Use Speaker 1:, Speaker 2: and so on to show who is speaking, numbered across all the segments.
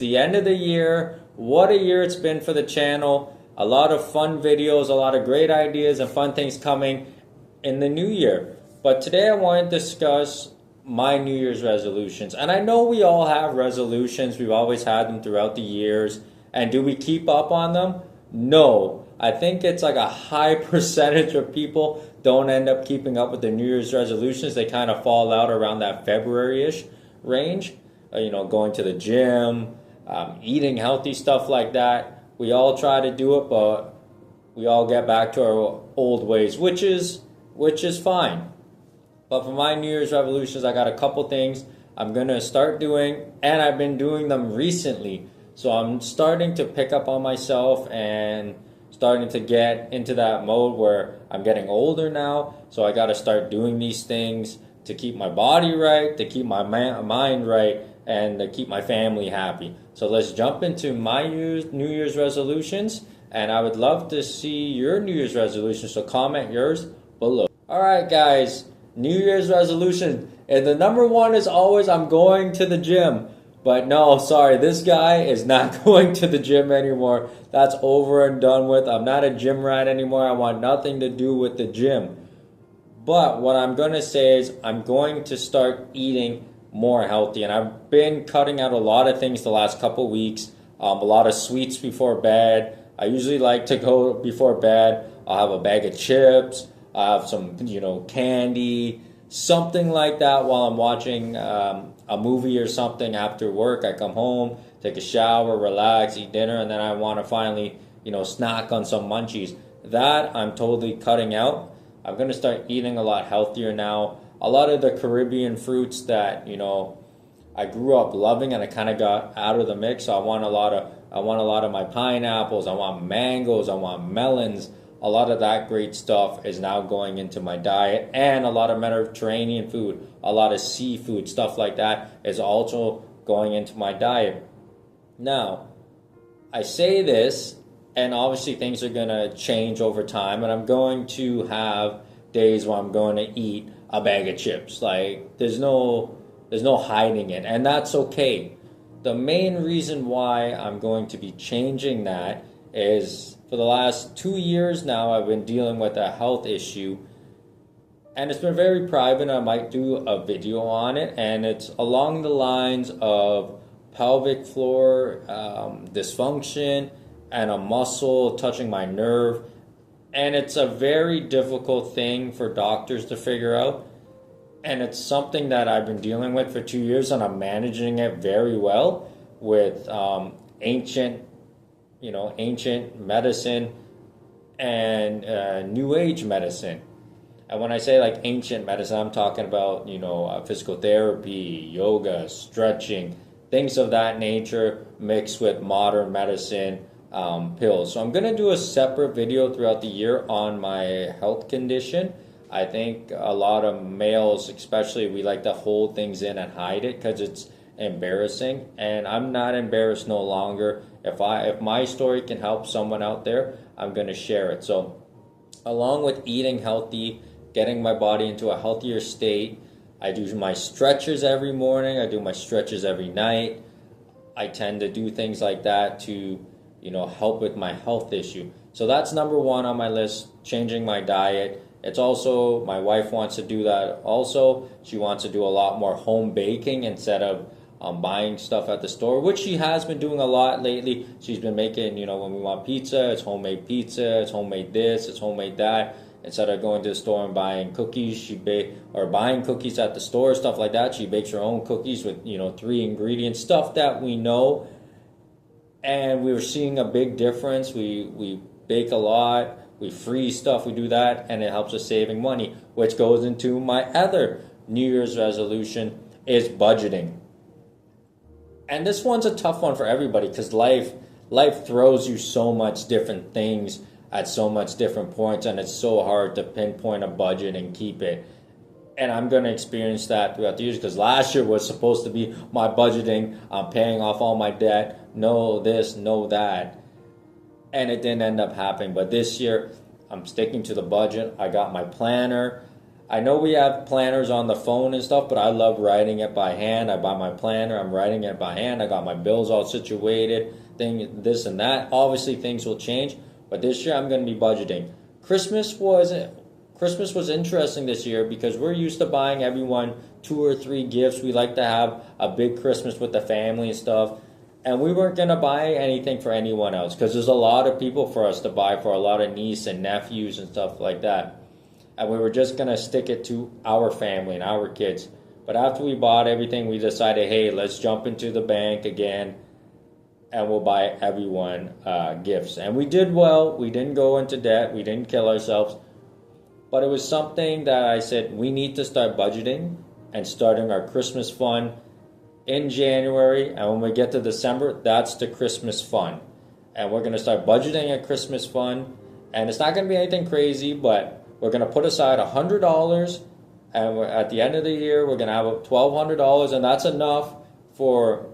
Speaker 1: The end of the year. What a year it's been for the channel. A lot of fun videos, a lot of great ideas and fun things coming in the new year. But today I want to discuss my New Year's resolutions. And I know we all have resolutions. We've always had them throughout the years. And do we keep up on them? No. I think it's like a high percentage of people don't end up keeping up with their New Year's resolutions. They kind of fall out around that February-ish range. Going to the gym, eating healthy, stuff like that. We all try to do it, but we all get back to our old ways, which is fine. But for my New Year's resolutions, I got a couple things I'm gonna start doing, and I've been doing them recently. So I'm starting to pick up on myself and starting to get into that mode where I'm getting older now. So I got to start doing these things to keep my body right, to keep my mind right, and to keep my family happy. So let's jump into my New Year's resolutions, and I would love to see your New Year's resolutions, so comment yours below. Alright guys, New Year's resolution, and the number one is always I'm going to the gym. But no, sorry, this guy is not going to the gym anymore. That's over and done with. I'm not a gym rat anymore. I want nothing to do with the gym. But what I'm going to say is I'm going to start eating more healthy. And I've been cutting out a lot of things the last couple weeks. A lot of sweets before bed. I usually like to go before bed. I'll have a bag of chips. I have some, candy, something like that while I'm watching a movie or something after work. I come home, take a shower, relax, eat dinner, and then I want to finally, snack on some munchies. That I'm totally cutting out. I'm going to start eating a lot healthier now. A lot of the Caribbean fruits that, I grew up loving and I kind of got out of the mix. So I want a lot of my pineapples, I want mangoes, I want melons. A lot of that great stuff is now going into my diet, and a lot of Mediterranean food, a lot of seafood, stuff like that is also going into my diet. Now, I say this, and obviously things are going to change over time, and I'm going to have days where I'm going to eat a bag of chips. Like, there's no hiding it, and that's okay. The main reason why I'm going to be changing that is for the last 2 years now, I've been dealing with a health issue, and it's been very private. I might do a video on it, and it's along the lines of pelvic floor dysfunction and a muscle touching my nerve, and it's a very difficult thing for doctors to figure out, and it's something that I've been dealing with for 2 years, and I'm managing it very well with ancient medicine and new age medicine. And when I say like ancient medicine, I'm talking about, physical therapy, yoga, stretching, things of that nature mixed with modern medicine, pills. So I'm going to do a separate video throughout the year on my health condition. I think a lot of males, especially, we like to hold things in and hide it because it's embarrassing, and I'm not embarrassed no longer. If my story can help someone out there, I'm going to share it. So along with eating healthy, getting my body into a healthier state, I do my stretches every morning, I do my stretches every night. I tend to do things like that to help with my health issue. So that's number one on my list, changing my diet. It's also, my wife wants to do that also. She wants to do a lot more home baking instead of buying stuff at the store, which she has been doing a lot lately. She's been making, when we want pizza, it's homemade pizza, it's homemade this, it's homemade that. Instead of going to the store and buying cookies, or buying cookies at the store, stuff like that. She bakes her own cookies with, 3 ingredients, stuff that we know. And we were seeing a big difference. We bake a lot, we freeze stuff, we do that, and it helps us saving money, which goes into my other New Year's resolution, is budgeting. And this one's a tough one for everybody because life throws you so much different things at so much different points, and it's so hard to pinpoint a budget and keep it. And I'm going to experience that throughout the years because last year was supposed to be my budgeting. I'm paying off all my debt, no this, no that. And it didn't end up happening. But this year, I'm sticking to the budget. I got my planner. I know we have planners on the phone and stuff, but I love writing it by hand. I buy my planner, I'm writing it by hand. I got my bills all situated, this and that. Obviously, things will change, but this year I'm going to be budgeting. Christmas was interesting this year because we're used to buying everyone 2 or 3 gifts. We like to have a big Christmas with the family and stuff. And we weren't going to buy anything for anyone else because there's a lot of people for us to buy for, a lot of nieces and nephews and stuff like that. And we were just going to stick it to our family and our kids. But after we bought everything, we decided, hey, let's jump into the bank again and we'll buy everyone gifts. And we did well. We didn't go into debt. We didn't kill ourselves. But it was something that I said we need to start budgeting and starting our Christmas fund in January. And when we get to December, that's the Christmas fund. And we're going to start budgeting a Christmas fund. And it's not going to be anything crazy, but we're going to put aside $100. And at the end of the year, we're going to have $1,200. And that's enough for,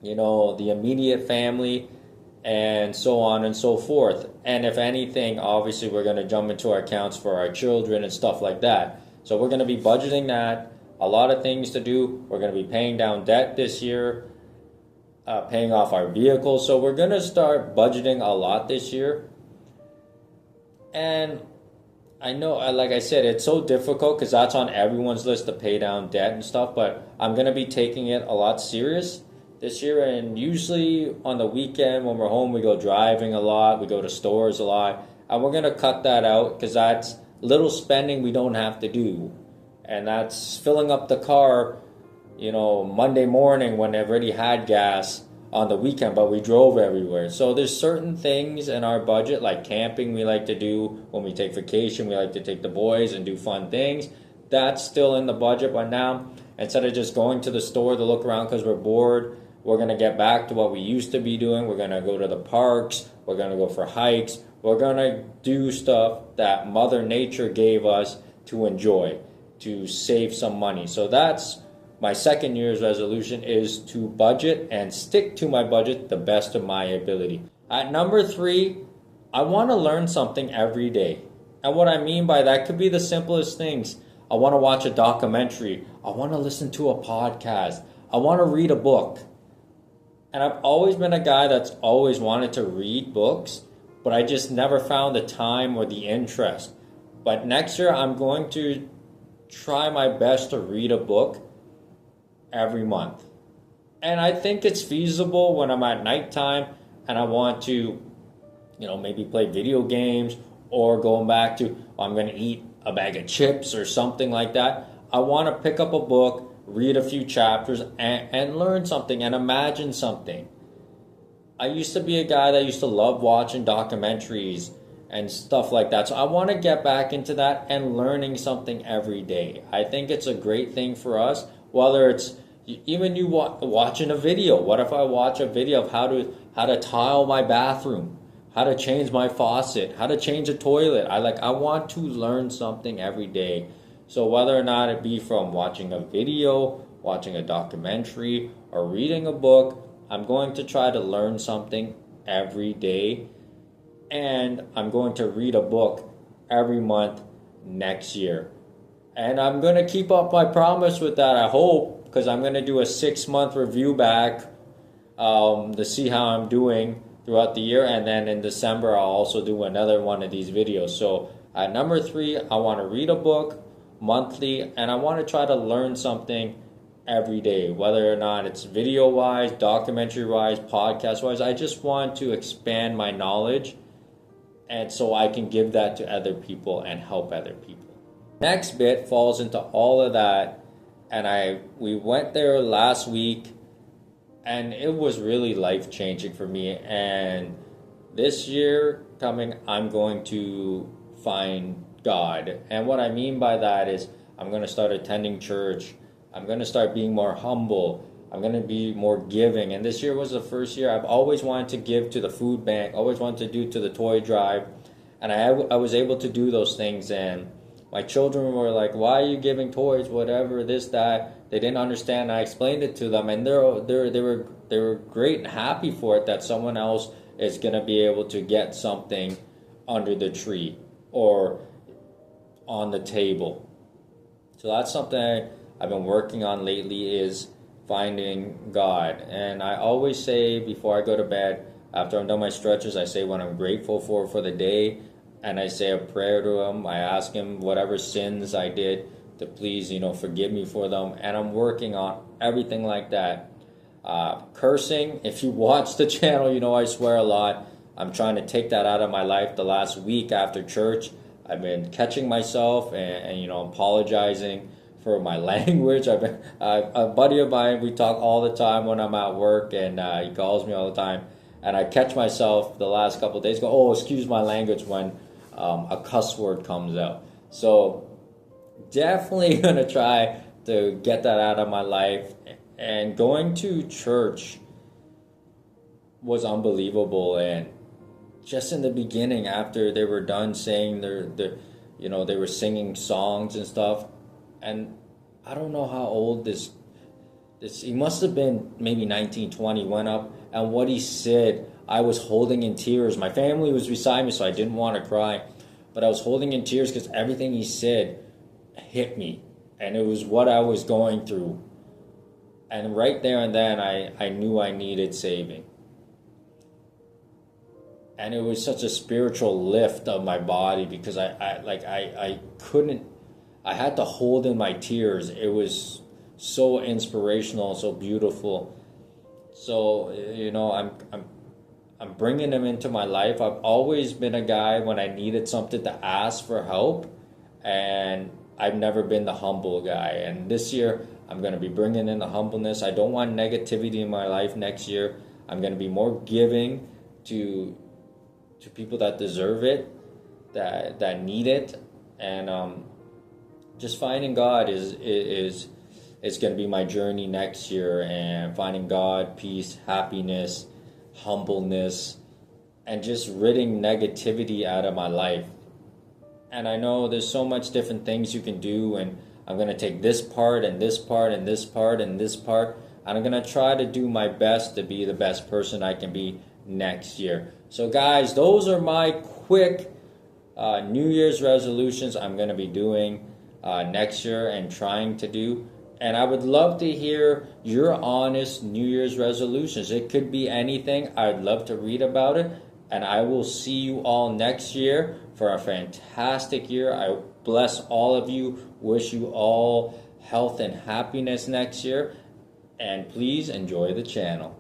Speaker 1: the immediate family and so on and so forth. And if anything, obviously we're going to jump into our accounts for our children and stuff like that. So we're going to be budgeting that. A lot of things to do. We're going to be paying down debt this year, paying off our vehicles. So we're going to start budgeting a lot this year. And I know, like I said, it's so difficult because that's on everyone's list to pay down debt and stuff. But I'm going to be taking it a lot serious this year. And usually on the weekend when we're home, we go driving a lot, we go to stores a lot, and we're going to cut that out because that's little spending we don't have to do. And that's filling up the car, Monday morning when they've already had gas on the weekend, but we drove everywhere. So there's certain things in our budget, like camping we like to do when we take vacation. We like to take the boys and do fun things. That's still in the budget, but now instead of just going to the store to look around because we're bored, we're going to get back to what we used to be doing. We're going to go to the parks. We're going to go for hikes. We're going to do stuff that Mother Nature gave us to enjoy, to save some money. So that's my second year's resolution, is to budget and stick to my budget the best of my ability. At number 3, I want to learn something every day. And what I mean by that could be the simplest things. I want to watch a documentary. I want to listen to a podcast. I want to read a book. And I've always been a guy that's always wanted to read books, but I just never found the time or the interest. But next year, I'm going to try my best to read a book every month. And I think it's feasible when I'm at nighttime and I want to, maybe play video games or going back to, I'm going to eat a bag of chips or something like that. I want to pick up a book, read a few chapters, and learn something and imagine something. I used to be a guy that used to love watching documentaries and stuff like that. So I want to get back into that and learning something every day. I think it's a great thing for us, whether it's even you watching a video. What if I watch a video of how to tile my bathroom, how to change my faucet, how to change a toilet? I want to learn something every day. So whether or not it be from watching a video, watching a documentary, or reading a book, I'm going to try to learn something every day. And I'm going to read a book every month next year. And I'm going to keep up my promise with that, I hope, because I'm going to do a 6-month review back to see how I'm doing throughout the year. And then in December, I'll also do another one of these videos. So at number 3, I want to read a book monthly, and I want to try to learn something every day, whether or not it's video-wise, documentary-wise, podcast-wise. I just want to expand my knowledge, and so I can give that to other people and help other people. Next bit falls into all of that, and we went there last week, and it was really life-changing for me. And this year coming, I'm going to find God. And what I mean by that is I'm going to start attending church. I'm going to start being more humble. I'm going to be more giving. And this year was the first year I've always wanted to give to the food bank, always wanted to do to the toy drive. And I was able to do those things. And my children were like, why are you giving toys, whatever, this, that. They didn't understand. I explained it to them. And they were great and happy for it, that someone else is going to be able to get something under the tree or on the table. So that's something I've been working on lately, is finding God. And I always say before I go to bed, after I'm done my stretches, I say what I'm grateful for the day, and I say a prayer to Him. I ask Him whatever sins I did to please, forgive me for them. And I'm working on everything like that. Cursing, if you watch the channel, I swear a lot. I'm trying to take that out of my life. The last week after church, I've been catching myself and apologizing for my language. I've been a buddy of mine. We talk all the time when I'm at work, and he calls me all the time. And I catch myself the last couple of days go, oh, excuse my language, when a cuss word comes out. So definitely gonna try to get that out of my life. And going to church was unbelievable. And just in the beginning, after they were done saying they were singing songs and stuff, and I don't know how old this he must have been maybe 19, 20, went up, and what he said, I was holding in tears. My family was beside me, so I didn't want to cry, but I was holding in tears because everything he said hit me, and it was what I was going through. And right there and then, I knew I needed saving. And it was such a spiritual lift of my body, because I couldn't, I had to hold in my tears. It was so inspirational, so beautiful. So, I'm bringing him into my life. I've always been a guy when I needed something to ask for help, and I've never been the humble guy. And this year, I'm going to be bringing in the humbleness. I don't want negativity in my life next year. I'm going to be more giving to people that deserve it, that need it, and just finding God is going to be my journey next year. And finding God, peace, happiness, humbleness, and just ridding negativity out of my life. And I know there's so much different things you can do, and I'm going to take this part and this part and this part and this part, and I'm going to try to do my best to be the best person I can be next year. So guys, those are my quick New Year's resolutions I'm going to be doing next year and trying to do. And I would love to hear your honest New Year's resolutions. It could be anything. I'd love to read about it. And I will see you all next year for a fantastic year. I bless all of you. Wish you all health and happiness next year. And please enjoy the channel.